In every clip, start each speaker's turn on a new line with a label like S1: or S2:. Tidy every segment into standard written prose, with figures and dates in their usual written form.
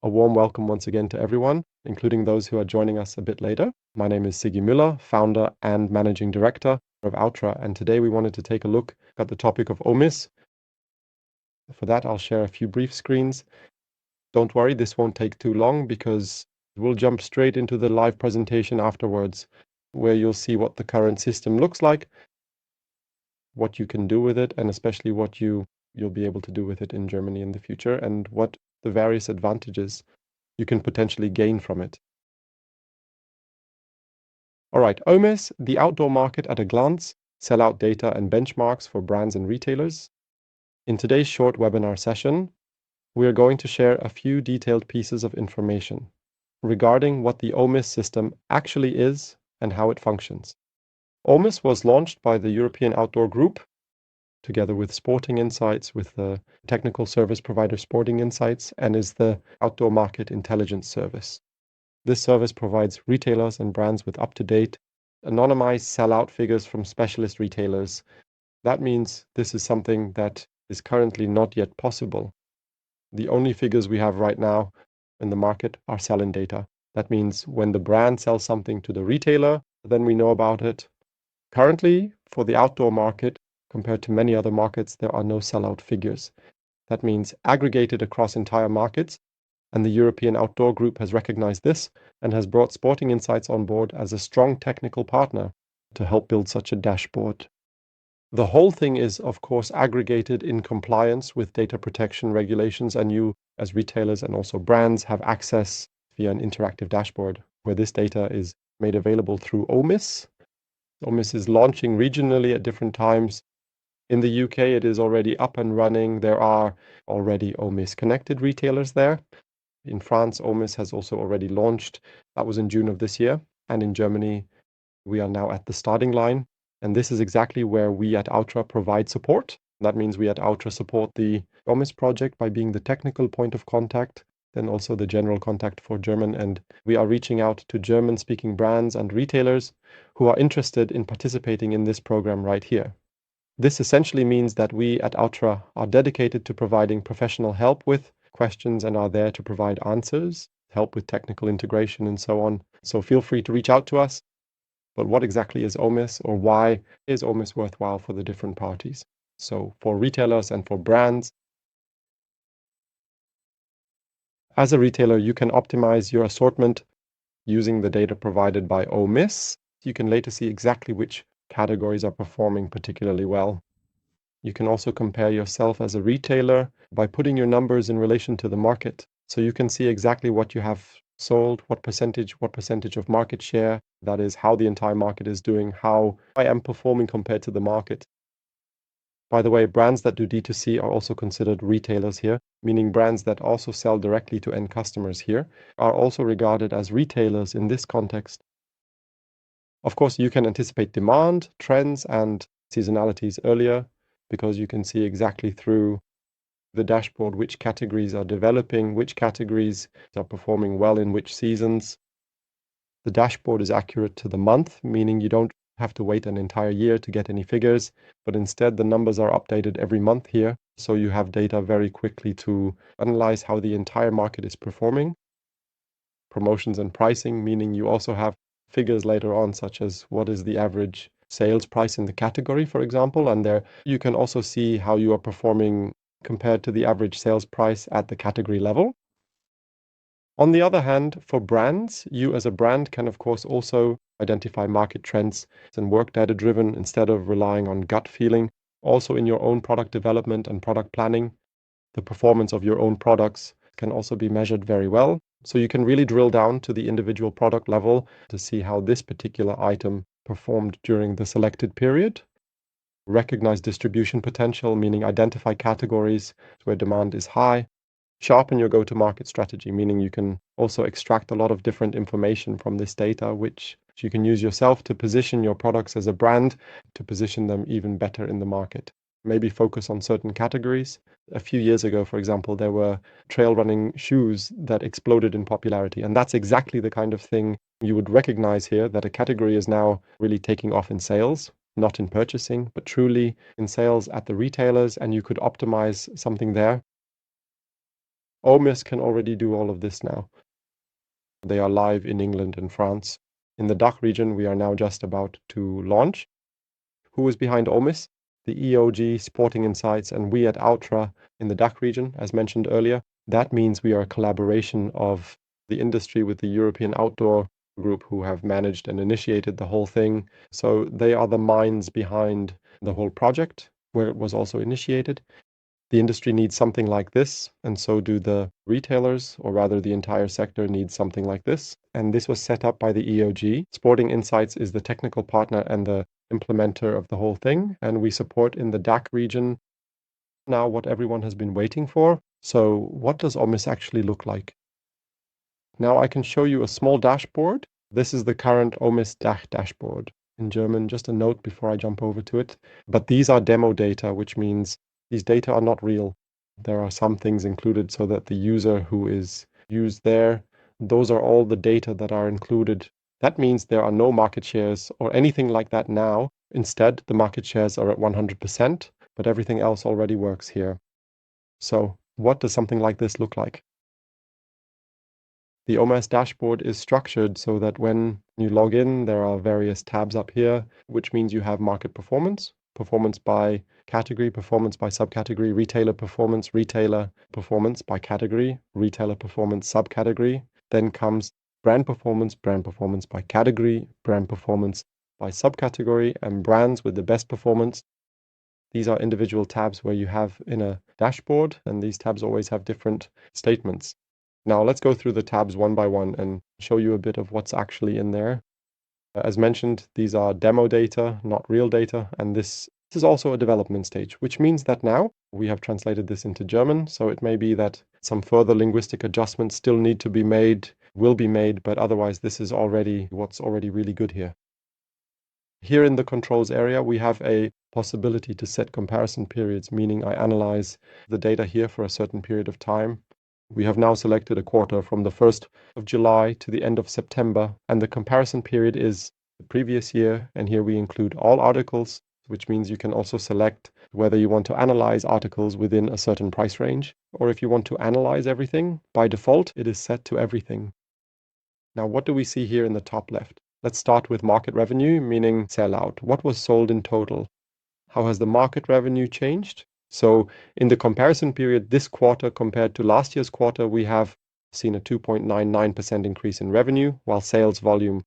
S1: A warm welcome once again to everyone, including those who are joining us a bit later. My name is Sigi Müller, founder and managing director of OUTTRA, and today we wanted to take a look at the topic of OMIS. For that, I'll share a few brief screens. Don't worry, this won't take too long because we'll jump straight into the live presentation afterwards, where you'll see what the current system looks like, what you can do with it, and especially what you'll be able to do with it in Germany in the future, and what the various advantages you can potentially gain from it. All right, OMIS, the outdoor market at a glance, sellout data and benchmarks for brands and retailers. In today's short webinar session, we are going to share a few detailed pieces of information regarding what the OMIS system actually is and how it functions. OMIS was launched by the European Outdoor Group together with Sporting Insights, with the technical service provider Sporting Insights, and is the outdoor market intelligence service. This service provides retailers and brands with up-to-date, anonymized sellout figures from specialist retailers. That means this is something that is currently not yet possible. The only figures we have right now in the market are sell-in data. That means when the brand sells something to the retailer, then we know about it. Currently, for the outdoor market, compared to many other markets, there are no sellout figures. That means aggregated across entire markets, and the European Outdoor Group has recognized this and has brought Sporting Insights on board as a strong technical partner to help build such a dashboard. The whole thing is, of course, aggregated in compliance with data protection regulations, and you, as retailers and also brands, have access via an interactive dashboard where this data is made available through OMIS. OMIS is launching regionally at different times. In the UK, it is already up and running. There are already OMIS connected retailers there. In France, OMIS has also already launched. That was in June of this year. And in Germany, we are now at the starting line. And this is exactly where we at OUTTRA provide support. That means we at OUTTRA support the OMIS project by being the technical point of contact, then also the general contact for German. And we are reaching out to German-speaking brands and retailers who are interested in participating in this program right here. This essentially means that we at OUTTRA are dedicated to providing professional help with questions and are there to provide answers, help with technical integration and so on. So feel free to reach out to us. But what exactly is OMIS, or why is OMIS worthwhile for the different parties? So for retailers and for brands, as a retailer, you can optimize your assortment using the data provided by OMIS. You can later see exactly which categories are performing particularly well. You can also compare yourself as a retailer by putting your numbers in relation to the market. So you can see exactly what you have sold, what percentage of market share, that is how the entire market is doing, how I am performing compared to the market. By the way, brands that do D2C are also considered retailers here, meaning brands that also sell directly to end customers here are also regarded as retailers in this context. Of course, you can anticipate demand, trends, and seasonalities earlier because you can see exactly through the dashboard which categories are developing, which categories are performing well in which seasons. The dashboard is accurate to the month, meaning you don't have to wait an entire year to get any figures, but instead the numbers are updated every month here, so you have data very quickly to analyze how the entire market is performing. Promotions and pricing, meaning you also have figures later on, such as what is the average sales price in the category, for example, and there you can also see how you are performing compared to the average sales price at the category level. On the other hand, for brands, you as a brand can of course also identify market trends and work data-driven instead of relying on gut feeling. Also in your own product development and product planning, the performance of your own products can also be measured very well. So you can really drill down to the individual product level to see how this particular item performed during the selected period. Recognize distribution potential, meaning identify categories where demand is high. Sharpen your go-to-market strategy, meaning you can also extract a lot of different information from this data, which you can use yourself to position your products as a brand, to position them even better in the market. Maybe focus on certain categories. A few years ago, for example, there were trail running shoes that exploded in popularity. And that's exactly the kind of thing you would recognize here, that a category is now really taking off in sales, not in purchasing, but truly in sales at the retailers, and you could optimize something there. OMIS can already do all of this now. They are live in England and France. In the DACH region, we are now just about to launch. Who is behind OMIS? The EOG, Sporting Insights, and we at OUTTRA in the DACH region, as mentioned earlier. That means we are a collaboration of the industry with the European Outdoor Group, who have managed and initiated the whole thing. So they are the minds behind the whole project, where it was also initiated. The industry needs something like this, and so do the retailers, or rather the entire sector needs something like this. And this was set up by the EOG. Sporting Insights is the technical partner and the implementer of the whole thing, and we support in the DACH region now what everyone has been waiting for. So what does OMIS actually look like? Now I can show you a small dashboard. This is the current OMIS DACH dashboard. In German, just a note before I jump over to it. But these are demo data, which means these data are not real. There are some things included so that the user who is used there, those are all the data that are included. That means there are no market shares or anything like that now. Instead, the market shares are at 100%, but everything else already works here. So what does something like this look like? The OMIS dashboard is structured so that when you log in, there are various tabs up here, which means you have market performance, performance by category, performance by subcategory, retailer performance by category, retailer performance subcategory. Then comes brand performance by category, brand performance by subcategory, and brands with the best performance. These are individual tabs where you have in a dashboard, and these tabs always have different statements. Now let's go through the tabs one by one and show you a bit of what's actually in there. As mentioned, these are demo data, not real data, and this is also a development stage, which means that now we have translated this into German, so it may be that some further linguistic adjustments still need to be made, will be made, but otherwise this is already what's already really good here. Here in the controls area, we have a possibility to set comparison periods, meaning I analyze the data here for a certain period of time. We have now selected a quarter from the 1st of July to the end of September, and the comparison period is the previous year, and here we include all articles, which means you can also select whether you want to analyze articles within a certain price range, or if you want to analyze everything. By default, it is set to everything. Now, what do we see here in the top left? Let's start with market revenue, meaning sell-out. What was sold in total? How has the market revenue changed? So in the comparison period, this quarter compared to last year's quarter, we have seen a 2.99% increase in revenue, while sales volume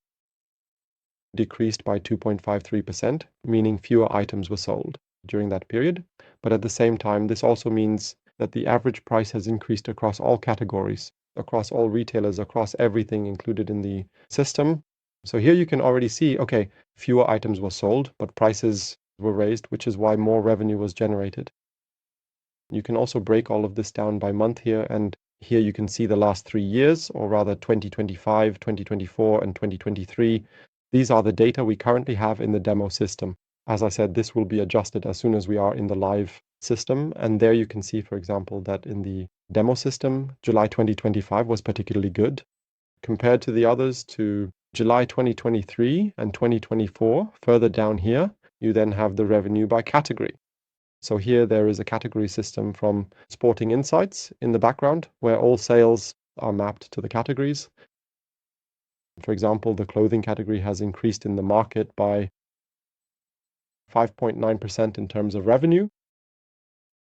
S1: decreased by 2.53%, meaning fewer items were sold during that period. But at the same time, this also means that the average price has increased across all categories, across all retailers, across everything included in the system. So here you can already see, okay, fewer items were sold, but prices were raised, which is why more revenue was generated. You can also break all of this down by month here, and here you can see the last 3 years, or rather 2025, 2024, and 2023. These are the data we currently have in the demo system. As I said, this will be adjusted as soon as we are in the live system, and there you can see, for example, that in the demo system, July 2025 was particularly good. Compared to the others, to July 2023 and 2024, further down here, you then have the revenue by category. So here there is a category system from Sporting Insights in the background, where all sales are mapped to the categories. For example, the clothing category has increased in the market by 5.9% in terms of revenue.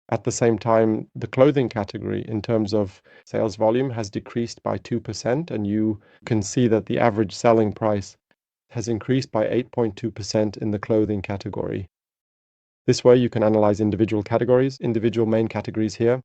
S1: At the same time, the clothing category in terms of sales volume has decreased by 2%, and you can see that the average selling price has increased by 8.2% in the clothing category. This way you can analyze individual categories, individual main categories here.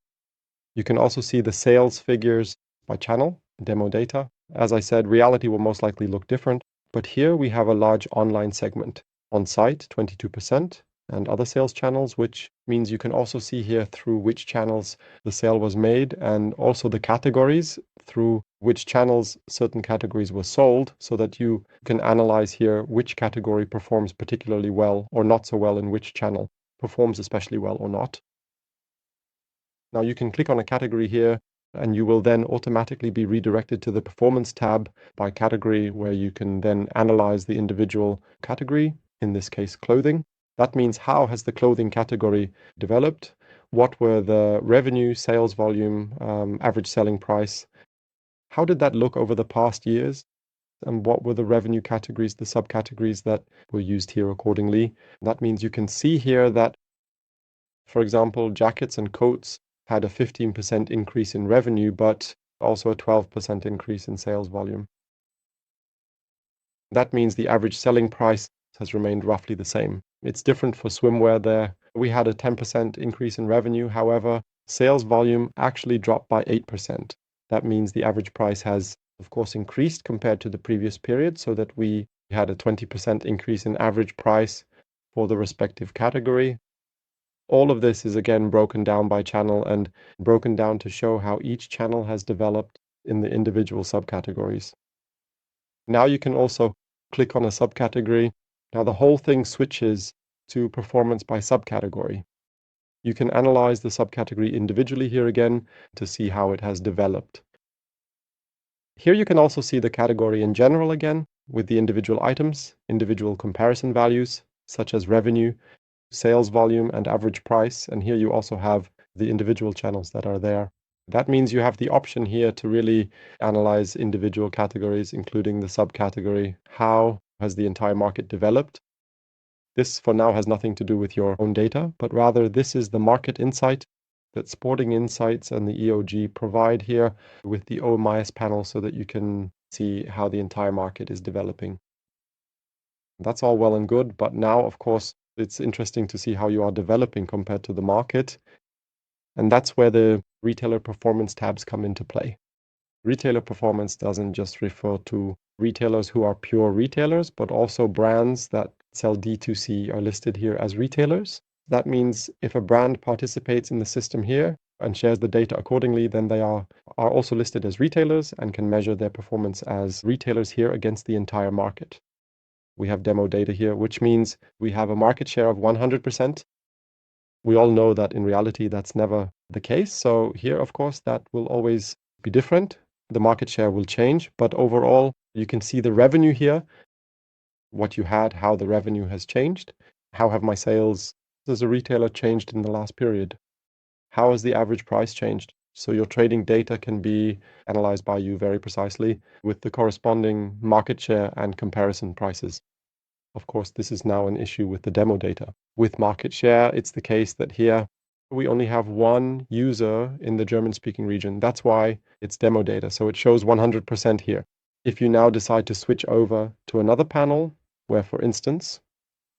S1: You can also see the sales figures by channel, demo data. As I said, reality will most likely look different, but here we have a large online segment. On site, 22%, and other sales channels, which means you can also see here through which channels the sale was made, and also the categories through which channels certain categories were sold, so that you can analyze here which category performs particularly well or not so well in which channel, performs especially well or not. Now you can click on a category here, and you will then automatically be redirected to the performance tab by category, where you can then analyze the individual category, in this case clothing. That means how has the clothing category developed? What were the revenue, sales volume, average selling price? How did that look over the past years? And what were the revenue categories, the subcategories that were used here accordingly? That means you can see here that, for example, jackets and coats had a 15% increase in revenue, but also a 12% increase in sales volume. That means the average selling price has remained roughly the same. It's different for swimwear there. We had a 10% increase in revenue. However, sales volume actually dropped by 8%. That means the average price has, of course, increased compared to the previous period, so that we had a 20% increase in average price for the respective category. All of this is again broken down by channel and broken down to show how each channel has developed in the individual subcategories. Now you can also click on a subcategory. Now the whole thing switches to performance by subcategory. You can analyze the subcategory individually here again to see how it has developed. Here you can also see the category in general again, with the individual items, individual comparison values, such as revenue, sales volume, and average price. And here you also have the individual channels that are there. That means you have the option here to really analyze individual categories, including the subcategory. How has the entire market developed? This for now has nothing to do with your own data, but rather this is the market insight that Sporting Insights and the EOG provide here with the OMIS panel, so that you can see how the entire market is developing. That's all well and good, but now, of course, it's interesting to see how you are developing compared to the market. And that's where the retailer performance tabs come into play. Retailer performance doesn't just refer to retailers who are pure retailers, but also brands that sell D2C are listed here as retailers. That means if a brand participates in the system here and shares the data accordingly, then they are also listed as retailers and can measure their performance as retailers here against the entire market. We have demo data here, which means we have a market share of 100%. We all know that in reality, that's never the case. So here, of course, that will always be different. The market share will change, but overall, you can see the revenue here, what you had, how the revenue has changed. How have my sales as a retailer changed in the last period? How has the average price changed? So your trading data can be analyzed by you very precisely with the corresponding market share and comparison prices. Of course, this is now an issue with the demo data. With market share, it's the case that here we only have one user in the German-speaking region. That's why it's demo data. So it shows 100% here. If you now decide to switch over to another panel, where, for instance,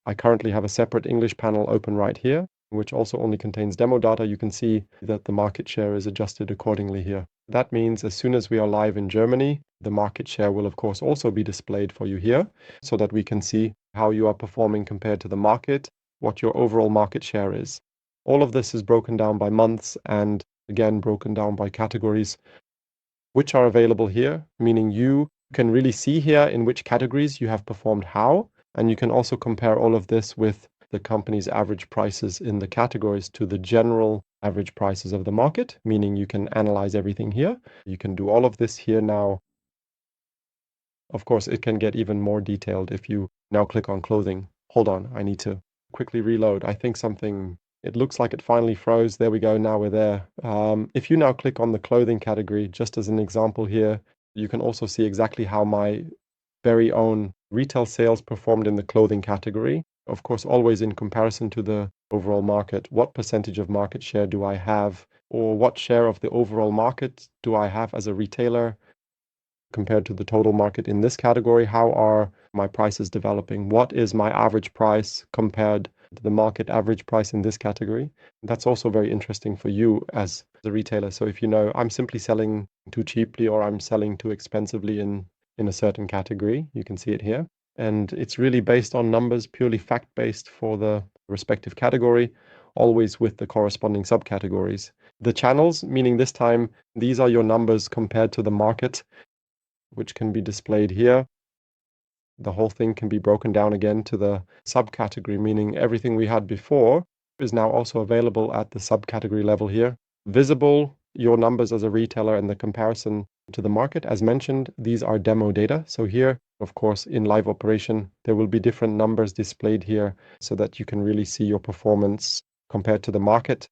S1: I currently have a separate English panel open right here, which also only contains demo data, you can see that the market share is adjusted accordingly here. That means as soon as we are live in Germany, the market share will of course also be displayed for you here, so that we can see how you are performing compared to the market, what your overall market share is. All of this is broken down by months and again broken down by categories, which are available here, meaning you can really see here in which categories you have performed how, and you can also compare all of this with the company's average prices in the categories to the general average prices of the market, meaning you can analyze everything here. You can do all of this here now. Of course, it can get even more detailed if you now click on clothing. Hold on, I need to quickly reload. I think it looks like it finally froze. There we go, now we're there. If you now click on the clothing category, just as an example here, you can also see exactly how my very own retail sales performed in the clothing category. Of course, always in comparison to the overall market. What percentage of market share do I have? Or what share of the overall market do I have as a retailer compared to the total market in this category? How are my prices developing? What is my average price compared to the market average price in this category? That's also very interesting for you as a retailer. So if you know I'm simply selling too cheaply or I'm selling too expensively in a certain category, you can see it here. And it's really based on numbers, purely fact-based for the respective category, always with the corresponding subcategories. The channels, meaning this time, these are your numbers compared to the market, which can be displayed here. The whole thing can be broken down again to the subcategory, meaning everything we had before is now also available at the subcategory level here. Visible, your numbers as a retailer and the comparison to the market. As mentioned, these are demo data. So here, of course, in live operation, there will be different numbers displayed here so that you can really see your performance compared to the market.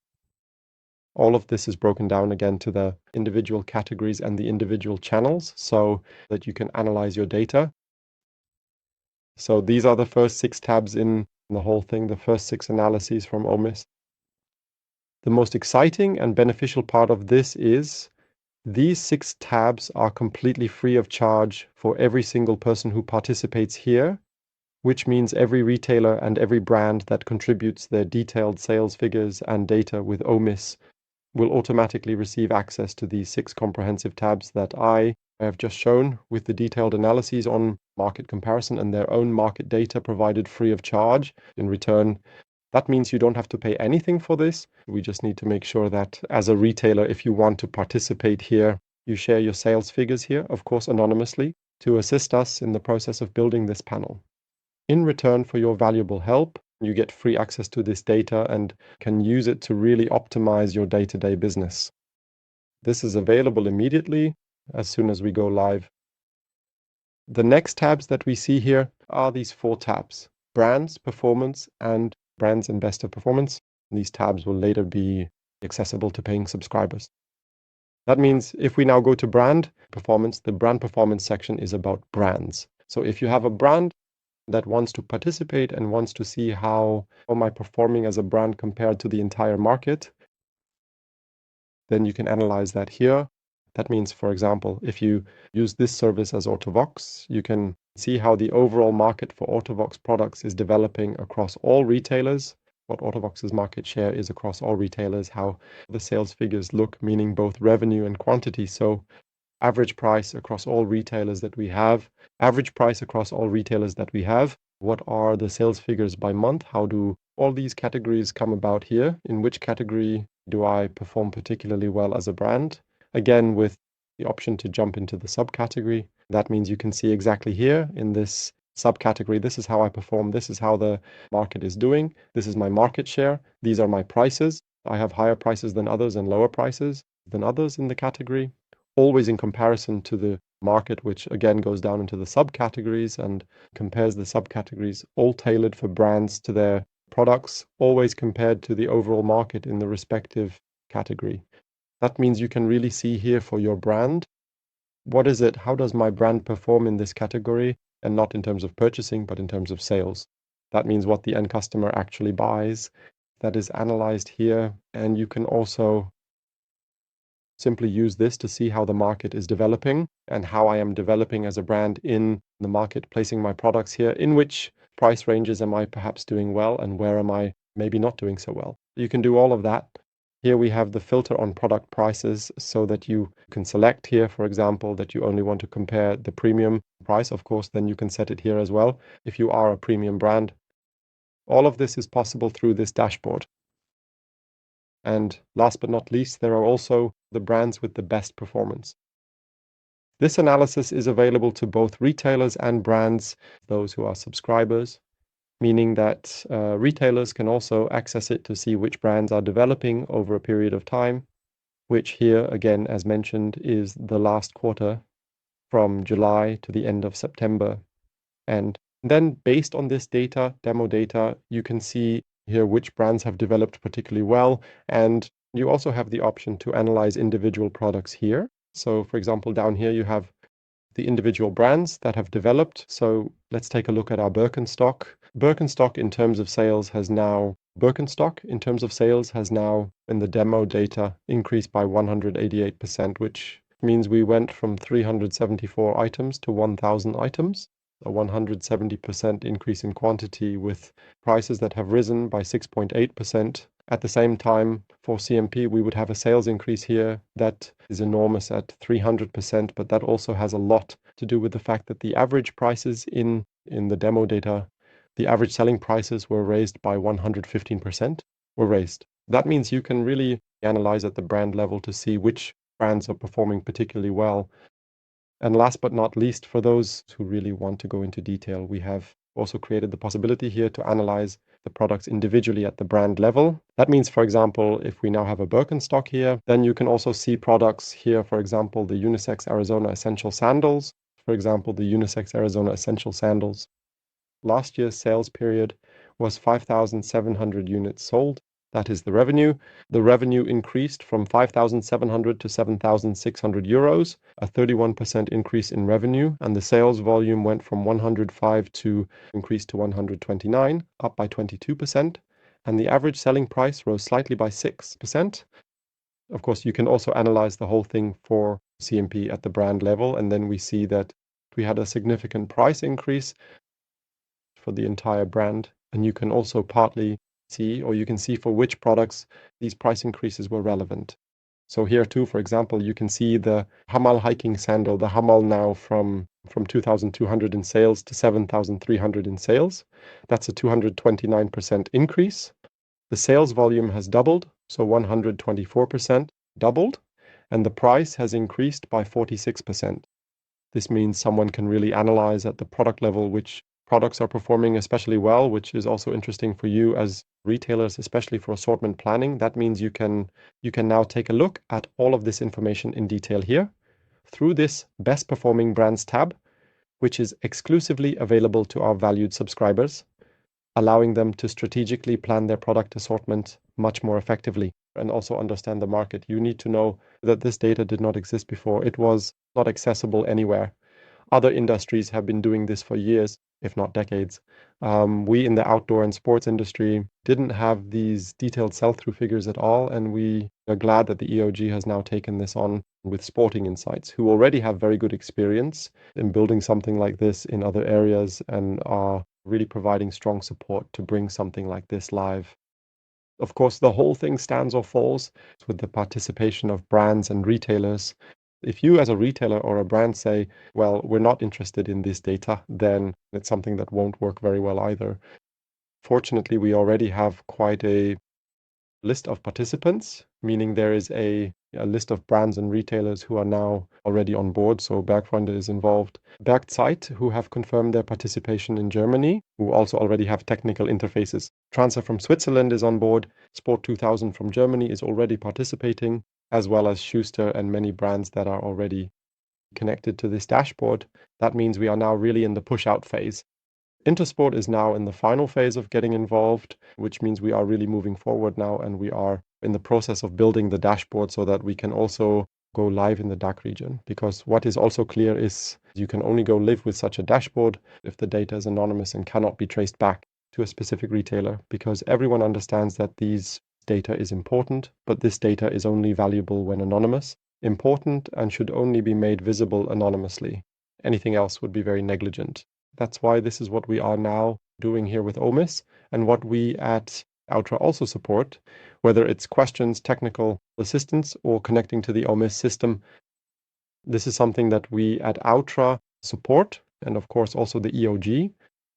S1: All of this is broken down again to the individual categories and the individual channels so that you can analyze your data. So these are the first 6 tabs in the whole thing, the first 6 analyses from OMIS. The most exciting and beneficial part of this is these 6 tabs are completely free of charge for every single person who participates here, which means every retailer and every brand that contributes their detailed sales figures and data with OMIS will automatically receive access to these 6 comprehensive tabs that I have just shown with the detailed analyses on market comparison and their own market data provided free of charge. In return, that means you don't have to pay anything for this. We just need to make sure that as a retailer, if you want to participate here, you share your sales figures here, of course, anonymously, to assist us in the process of building this panel. In return for your valuable help, you get free access to this data and can use it to really optimize your day-to-day business. This is available immediately as soon as we go live. The next tabs that we see here are these 4 tabs: brands, performance, and brands and best of performance. These tabs will later be accessible to paying subscribers. That means if we now go to brand performance, the brand performance section is about brands. So if you have a brand that wants to participate and wants to see how am I performing as a brand compared to the entire market, then you can analyze that here. That means, for example, if you use this service as AutoVox, you can see how the overall market for AutoVox products is developing across all retailers, what AutoVox's market share is across all retailers, how the sales figures look, meaning both revenue and quantity. So average price across all retailers that we have, what are the sales figures by month, how do all these categories come about here, in which category do I perform particularly well as a brand? Again, with the option to jump into the subcategory. That means you can see exactly here in this subcategory, this is how I perform, this is how the market is doing, this is my market share, these are my prices. I have higher prices than others and lower prices than others in the category, always in comparison to the market, which again goes down into the subcategories and compares the subcategories, all tailored for brands to their products, always compared to the overall market in the respective category. That means you can really see here for your brand, what is it, how does my brand perform in this category, and not in terms of purchasing, but in terms of sales. That means what the end customer actually buys. That is analyzed here, and you can also simply use this to see how the market is developing and how I am developing as a brand in the market, placing my products here, in which price ranges am I perhaps doing well and where am I maybe not doing so well. You can do all of that. Here we have the filter on product prices so that you can select here, for example, that you only want to compare the premium price. Of course, then you can set it here as well if you are a premium brand. All of this is possible through this dashboard. And last but not least, there are also the brands with the best performance. This analysis is available to both retailers and brands, those who are subscribers, meaning that retailers can also access it to see which brands are developing over a period of time, which here, again, as mentioned, is the last quarter from July to the end of September. And then based on this data, demo data, you can see here which brands have developed particularly well. And you also have the option to analyze individual products here. So for example, down here you have the individual brands that have developed. So let's take a look at our Birkenstock. Birkenstock in terms of sales has now, in the demo data, increased by 188%, which means we went from 374 items to 1,000 items. A 170% increase in quantity with prices that have risen by 6.8%. At the same time, for CMP, we would have a sales increase here that is enormous at 300%, but that also has a lot to do with the fact that the average prices in the demo data, the average selling prices were raised by 115%, were raised. That means you can really analyze at the brand level to see which brands are performing particularly well. And last but not least, for those who really want to go into detail, we have also created the possibility here to analyze the products individually at the brand level. That means, for example, if we now have a Birkenstock here, then you can also see products here, for example, the Unisex Arizona Essential Sandals. Last year's sales period was 5,700 units sold. That is the revenue. The revenue increased from 5,700 to 7,600 euros, a 31% increase in revenue, and the sales volume went from 105 to increased to 129, up by 22%, and the average selling price rose slightly by 6%. Of course, you can also analyze the whole thing for CMP at the brand level, and then we see that we had a significant price increase for the entire brand. And you can also partly see, or you can see for which products these price increases were relevant. So here too, for example, you can see the Hamal hiking sandal, the Hamal now from 2,200 in sales to 7,300 in sales. That's a 229% increase. The sales volume has doubled, so 124% doubled, and the price has increased by 46%. This means someone can really analyze at the product level which products are performing especially well, which is also interesting for you as retailers, especially for assortment planning. That means you can now take a look at all of this information in detail here through this Best Performing Brands tab, which is exclusively available to our valued subscribers, allowing them to strategically plan their product assortment much more effectively and also understand the market. You need to know that this data did not exist before. It was not accessible anywhere. Other industries have been doing this for years, if not decades. We in the outdoor and sports industry didn't have these detailed sell-through figures at all, and we are glad that the EOG has now taken this on with Sporting Insights, who already have very good experience in building something like this in other areas and are really providing strong support to bring something like this live. Of course, the whole thing stands or falls with the participation of brands and retailers. If you as a retailer or a brand say, well, we're not interested in this data, then it's something that won't work very well either. Fortunately, we already have quite a list of participants, meaning there is a list of brands and retailers who are now already on board. So Bergfreunde is involved. Bergzeit, who have confirmed their participation in Germany, who also already have technical interfaces. Transfer from Switzerland is on board. Sport 2000 from Germany is already participating, as well as Schuster and many brands that are already connected to this dashboard. That means we are now really in the push-out phase. Intersport is now in the final phase of getting involved, which means we are really moving forward now, and we are in the process of building the dashboard so that we can also go live in the DACH region. Because what is also clear is you can only go live with such a dashboard if the data is anonymous and cannot be traced back to a specific retailer, because everyone understands that these data is important, but this data is only valuable when anonymous, important, and should only be made visible anonymously. Anything else would be very negligent. That's why this is what we are now doing here with OMIS, and what we at OUTTRA also support, whether it's questions, technical assistance, or connecting to the OMIS system. This is something that we at OUTTRA support, and of course also the EOG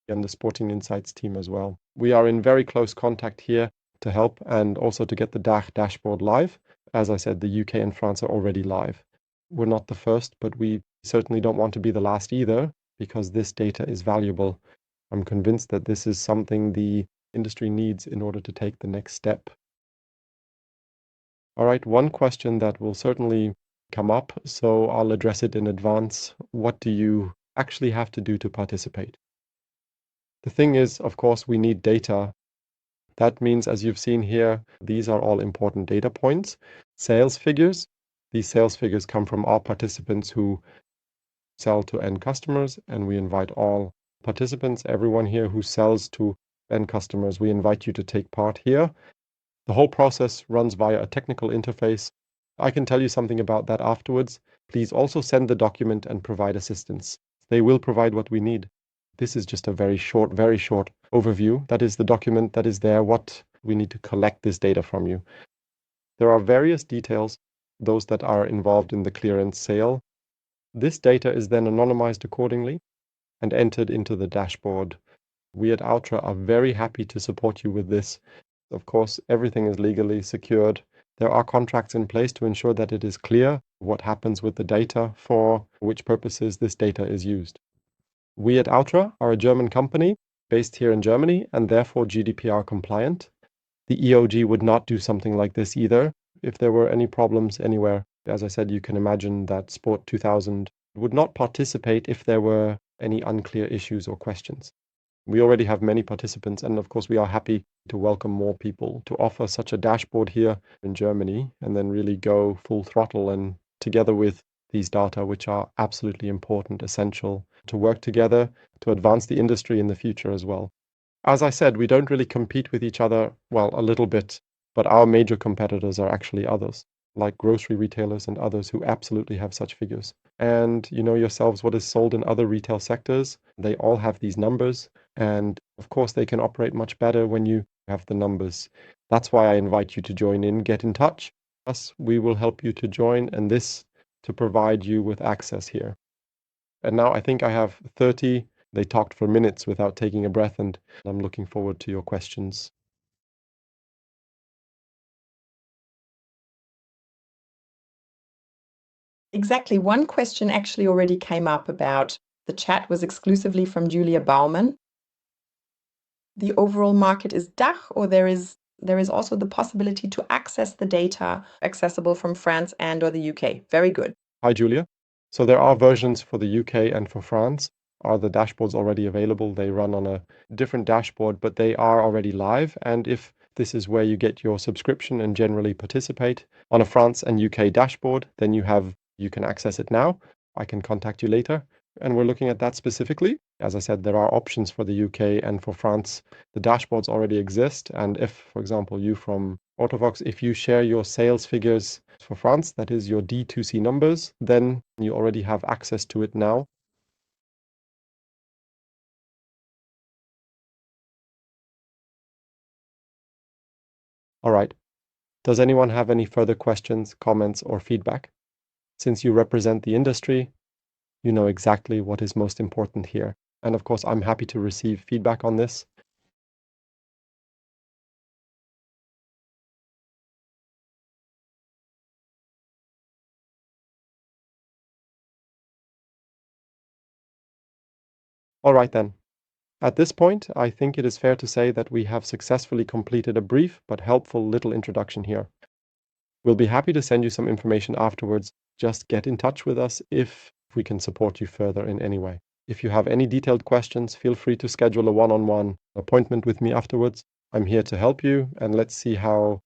S1: and the Sporting Insights team as well. We are in very close contact here to help and also to get the DACH dashboard live. As I said, the UK and France are already live. We're not the first, but we certainly don't want to be the last either, because this data is valuable. I'm convinced that this is something the industry needs in order to take the next step. All right, one question that will certainly come up, so I'll address it in advance. What do you actually have to do to participate? The thing is, of course, we need data. That means, as you've seen here, these are all important data points. Sales figures. These sales figures come from all participants who sell to end customers, and we invite all participants, everyone here who sells to end customers, we invite you to take part here. The whole process runs via a technical interface. I can tell you something about that afterwards. Please also send the document and provide assistance. They will provide what we need. This is just a very short overview. That is the document that is there, what we need to collect this data from you. There are various details, those that are involved in the clearance sale. This data is then anonymized accordingly and entered into the dashboard. We at OUTTRA are very happy to support you with this. Of course, everything is legally secured. There are contracts in place to ensure that it is clear what happens with the data, for which purposes this data is used. We at OUTTRA are a German company based here in Germany and therefore GDPR compliant. The EOG would not do something like this either if there were any problems anywhere. As I said, you can imagine that Sport 2000 would not participate if there were any unclear issues or questions. We already have many participants, and of course, we are happy to welcome more people to offer such a dashboard here in Germany and then really go full throttle and together with these data, which are absolutely important, essential to work together to advance the industry in the future as well. As I said, we don't really compete with each other, well, a little bit, but our major competitors are actually others, like grocery retailers and others who absolutely have such figures. And you know yourselves what is sold in other retail sectors. They all have these numbers. And of course, they can operate much better when you have the numbers. That's why I invite you to join in, get in touch. Us, we will help you to join, and this to provide you with access here. And now I think I have 30. They talked for minutes without taking a breath, and I'm looking forward to your questions.
S2: Exactly. One question actually already came up about the chat was exclusively from Julia Baumann. The overall market is DACH, or there is also the possibility to access the data accessible from France and or the UK. Very good.
S1: Hi, Julia. So there are versions for the UK and for France. Are the dashboards already available? They run on a different dashboard, but they are already live. And if this is where you get your subscription and generally participate on a France and UK dashboard, then you can access it now. I can contact you later. And we're looking at that specifically. As I said, there are options for the UK and for France. The dashboards already exist. And if, for example, you from Autovox, if you share your sales figures for France, that is your D2C numbers, then you already have access to it now. All right. Does anyone have any further questions, comments, or feedback? Since you represent the industry, you know exactly what is most important here. And of course, I'm happy to receive feedback on this. All right then. At this point, I think it is fair to say that we have successfully completed a brief but helpful little introduction here. We'll be happy to send you some information afterwards. Just get in touch with us if we can support you further in any way. If you have any detailed questions, feel free to schedule a one-on-one appointment with me afterwards. I'm here to help you, and let's see how